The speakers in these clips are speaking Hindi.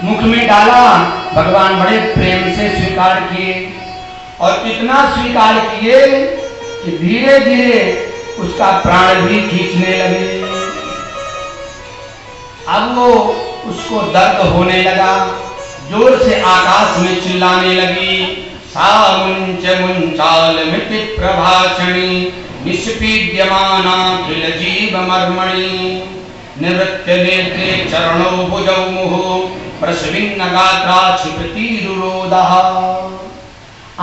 मुख में डाला, भगवान बड़े प्रेम से स्वीकार किए और इतना स्वीकार किए कि धीरे धीरे उसका प्राण भी खींचने लगे। अब वो उसको दर्द होने लगा, जोर से आकाश में चिल्लाने लगी, सा मुंच मुंचालमिति प्रभाषणी निष्पीड्यमाना किल जीव मर्मणि निवृत्य नेत्रे चरणो भुजौ मुहुः प्रस्विन्न गात्रा क्षिपति रुरोदः।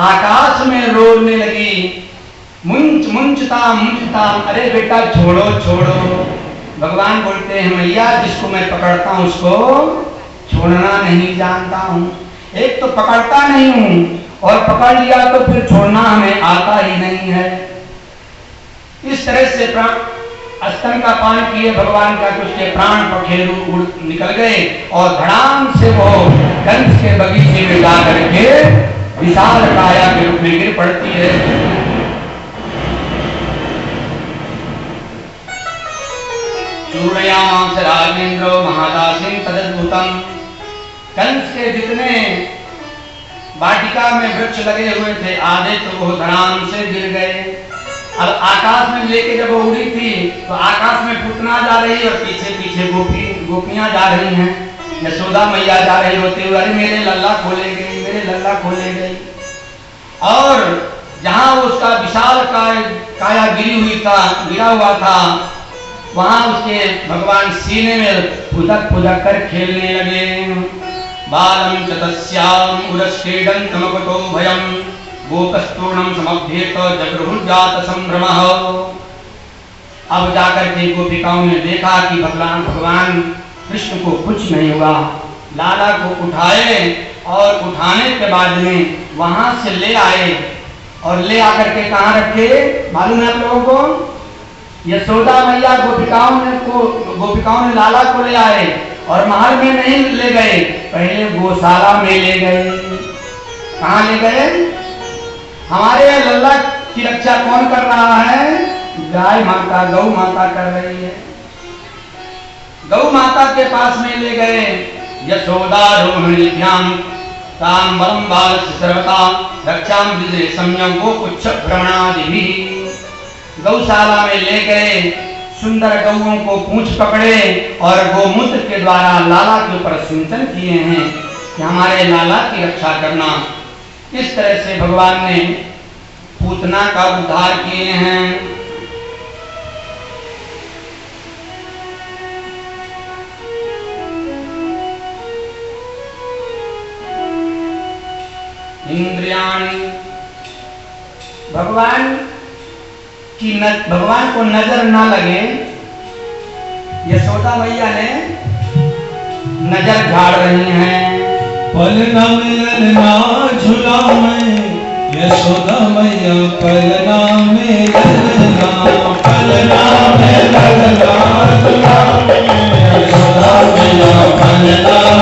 आकाश में रोने लगी, मुंच मुंचता, अरे बेटा छोड़ो छोड़ो। भगवान बोलते हैं मैया जिसको मैं पकड़ता हूँ उसको छोड़ना नहीं जानता हूँ। एक तो पकड़ता नहीं हूँ और पकड़ लिया तो फिर छोड़ना हमें आता ही नहीं है। इस तरह से स्तन का पान किए भगवान का, तो उसके प्राण पखेरु निकल गए और धड़ाम से वो कंस के बगीचे में जा करके विशाल काया के रूप में गिर पड़ती है। चूर्णयामांस राजेंद्रो महादासीन तदद्भुतम। कंस के जितने वाटिका में वृक्ष लगे हुए थे आधे तो वो धड़ाम से गिर गए। अब आकाश में लेके जब वो उड़ी थी तो आकाश में पुतना जा रही है और पीछे पीछे गोपियां जा रही हैं। यशोदा मैया जा रही होते हुए, अरे मेरे लल्ला खोले गई, मेरे लल्ला खोले गई। और जहां उसका विशाल काया गिरा हुआ था, वहां उसके भगवान सीने में फुदक फुदक कर खेलने लगे। बालम च तस्याम उरस्क्रीडन्तमकुतो भयम् गोपस्तूर्णम समभ्येत जगृहुर्जात संभ्रमः। अब जाकर के गोपिकाओं ने देखा कि भगवान कृष्ण को कुछ नहीं हुआ। लाला को उठाए और उठाने के बाद में वहां से ले आए और ले आकर के कहाँ रखे मालूम है आप लोगों को? यशोदा मैया गोपिकाओं ने लाला को ले आए और महल में नहीं ले गए, पहले गौशाला में ले गए। कहाँ ले गए? हमारे लल्ला की रक्षा कौन कर रहा है? गाय माता, गौ माता कर रही है। गौ माता के पास में ले गए। यशोदा रोहिणीभ्याम ताम बलम बाल सर्वता रक्षाम विदे संयम को उच्च भ्रमणादिभिः। गौशाला में ले गए, सुंदर गौओं को पूंछ पकड़े और गोमूत्र के द्वारा लाला के ऊपर सिंचन किए हैं कि हमारे लाला की रक्षा करना। इस तरह से भगवान ने पूतना का उद्धार किए हैं। इंद्रियाणि, भगवान को नजर ना लगे, यशोदा मैया ने नजर झाड़ रही हैं। पल न मिलन ना झूला में यशोदा मैया, पल न मिलन ना, पल न मिलन ना झूला में यशोदा मैया, पल न